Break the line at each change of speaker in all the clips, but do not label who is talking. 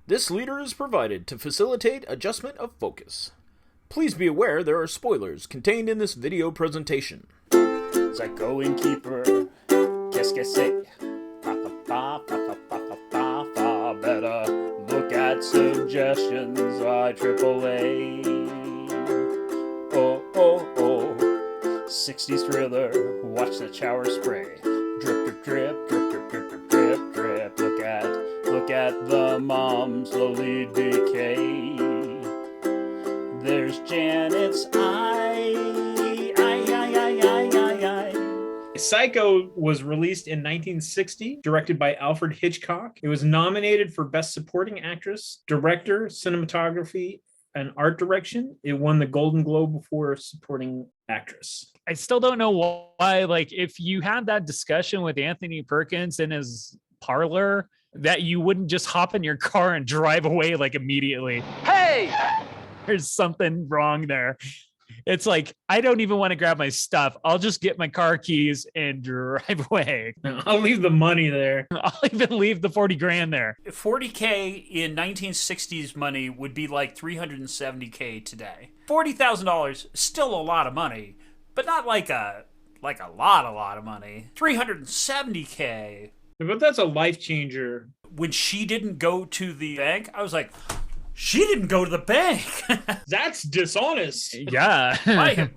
This leader is provided to facilitate adjustment of focus. Please be aware there are spoilers contained in this video presentation.
Psycho innkeeper, qu'est-ce que c'est? Fa fa fa fa fa fa fa fa. Better look at suggestions, IAAA. Oh, oh, oh. 60s thriller, watch the shower spray. Drip, drip, drip, drip, drip, drip, drip, drip, drip. Look at the mom slowly decay. There's Janet's
Psycho was released in 1960, directed by Alfred Hitchcock. It was nominated for Best Supporting Actress, Director, Cinematography, and Art Direction. It won the Golden Globe for Supporting Actress.
I still don't know why, like, if you had that discussion with Anthony Perkins in his parlor, that you wouldn't just hop in your car and drive away, like, immediately. Hey! There's something wrong there. It's like, I don't even want to grab my stuff. I'll just get my car keys and drive away.
I'll leave the money there.
I'll even leave the 40 grand there.
40K in 1960s money would be like $370K today. $40,000, still a lot of money, but not like a lot of money. $370K.
But that's a life changer.
When she didn't go to the bank, I was like, she didn't go to the bank.
That's dishonest.
Yeah.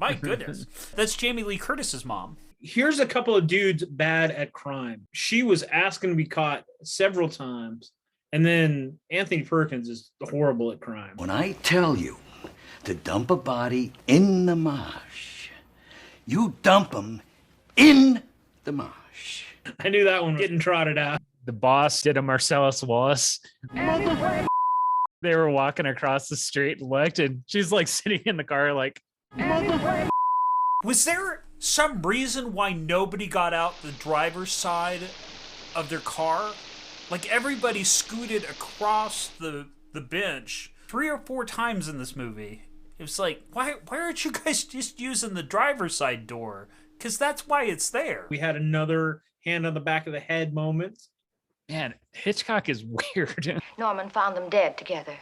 my goodness. That's Jamie Lee Curtis's mom.
Here's a couple of dudes bad at crime. She was asking to be caught several times. And then Anthony Perkins is horrible at crime.
When I tell you to dump a body in the marsh, you dump them in the marsh.
I knew that one was getting trotted out.
The boss did a Marcellus Wallace. They were walking across the street and looked, and she's like sitting in the car like...
Was there some reason why nobody got out the driver's side of their car? Like, everybody scooted across the bench 3 or 4 times in this movie. It was like, why aren't you guys just using the driver's side door? Because that's why it's there.
We had another hand on the back of the head moment.
Man, Hitchcock is weird.
Norman found them dead together.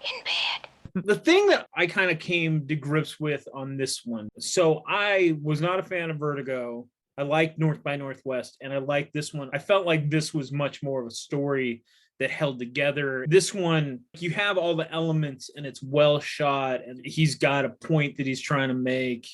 In bed.
The thing that I kind of came to grips with on this one, so I was not a fan of Vertigo. I liked North by Northwest, and I liked this one. I felt like this was much more of a story that held together. This one, you have all the elements, and it's well shot, and he's got a point that he's trying to make,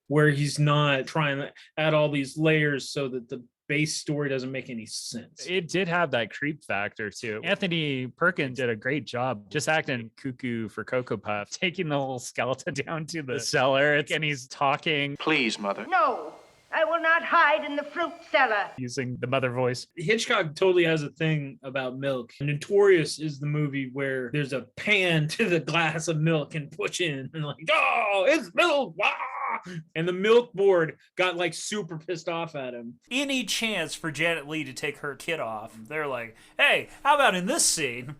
where he's not trying to add all these layers so that the base story doesn't make any sense.
It did have that creep factor too. Anthony Perkins did a great job just acting cuckoo for Cocoa Puff, taking the whole skeleton down to the cellar, and he's talking.
Please, Mother.
No, I will not hide in the fruit cellar.
Using the mother voice.
Hitchcock totally has a thing about milk. Notorious is the movie where there's a pan to the glass of milk and push in and like, oh, it's milk. Wow. And the milk board got like super pissed off at him.
Any chance for Janet Leigh to take her kid off, they're like, hey, how about in this scene,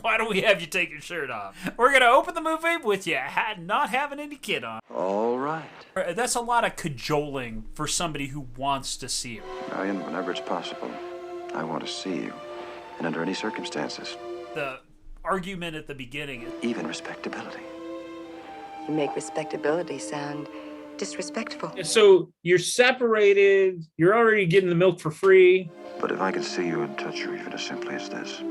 why don't we have you take your shirt off? We're going to open the movie with you not having any kid on.
All right.
That's a lot of cajoling for somebody who wants to see you.
Marion, whenever it's possible, I want to see you. And under any circumstances.
The argument at the beginning.
Even respectability.
You make respectability sound disrespectful.
So you're separated, you're already getting the milk for free.
But if I can see you and touch you even as simply as this,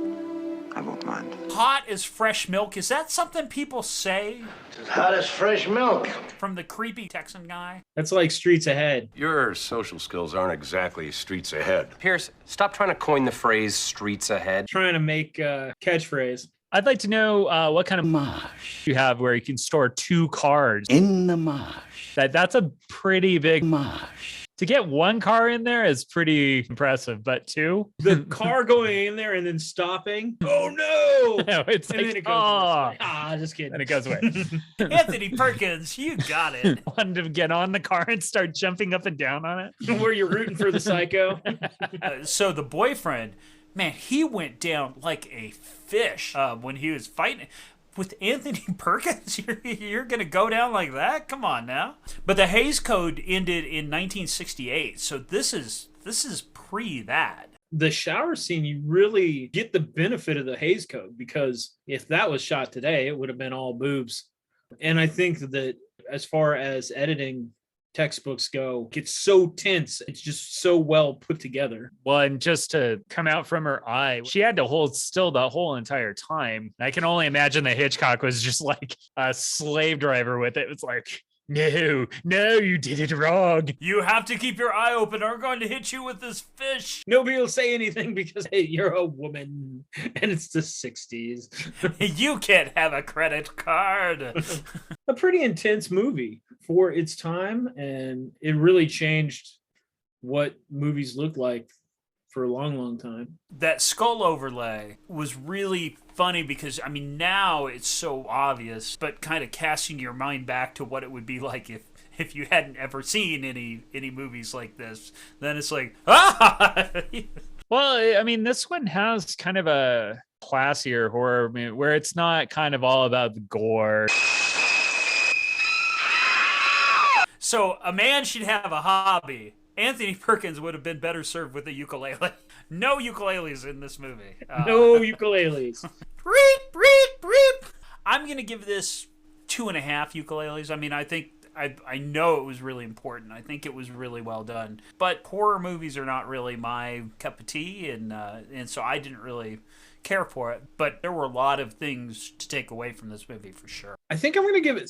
I won't mind.
Hot as fresh milk. Is that something people say?
It's as hot as fresh milk.
From the creepy Texan guy?
That's like Streets Ahead.
Your social skills aren't exactly streets ahead.
Pierce, stop trying to coin the phrase streets ahead.
Trying to make a catchphrase.
I'd like to know what kind of marsh you have where you can store 2 cars
In the marsh.
That's a pretty big
Marsh.
To get 1 car in there is pretty impressive, but 2?
The car going in there and then stopping. Oh no!
No, it's
and
like,
then it goes just kidding.
And it goes away.
Anthony Perkins, you got it.
Wanted to get on the car and start jumping up and down on it.
Where you're rooting for the psycho.
So the boyfriend, man, he went down like a fish when he was fighting. With Anthony Perkins, you're going to go down like that? Come on now. But the Hays Code ended in 1968, so this is pre that.
The shower scene, you really get the benefit of the Hays Code, because if that was shot today, it would have been all boobs. And I think that as far as editing textbooks go, it's so tense. It's just so well put together.
Well, and just to come out from her eye, she had to hold still the whole entire time. I can only imagine that Hitchcock was just like a slave driver with it. It's like, no, you did it wrong.
You have to keep your eye open or I'm going to hit you with this fish.
Nobody will say anything because, hey, you're a woman and it's the 60s.
You can't have a credit card.
A pretty intense movie for its time, and it really changed what movies looked like for a long, long time.
That skull overlay was really funny because, I mean, now it's so obvious, but kind of casting your mind back to what it would be like if you hadn't ever seen any movies like this, then it's like, ah!
Well, I mean, this one has kind of a classier horror movie where it's not kind of all about the gore.
So a man should have a hobby. Anthony Perkins would have been better served with a ukulele. No ukuleles in this movie.
No ukuleles.
Reep, reep, reep. I'm going to give this 2.5 ukuleles. I mean, I think I know it was really important. I think it was really well done. But horror movies are not really my cup of tea, and so I didn't really care for it. But there were a lot of things to take away from this movie for sure.
I think I'm going to give it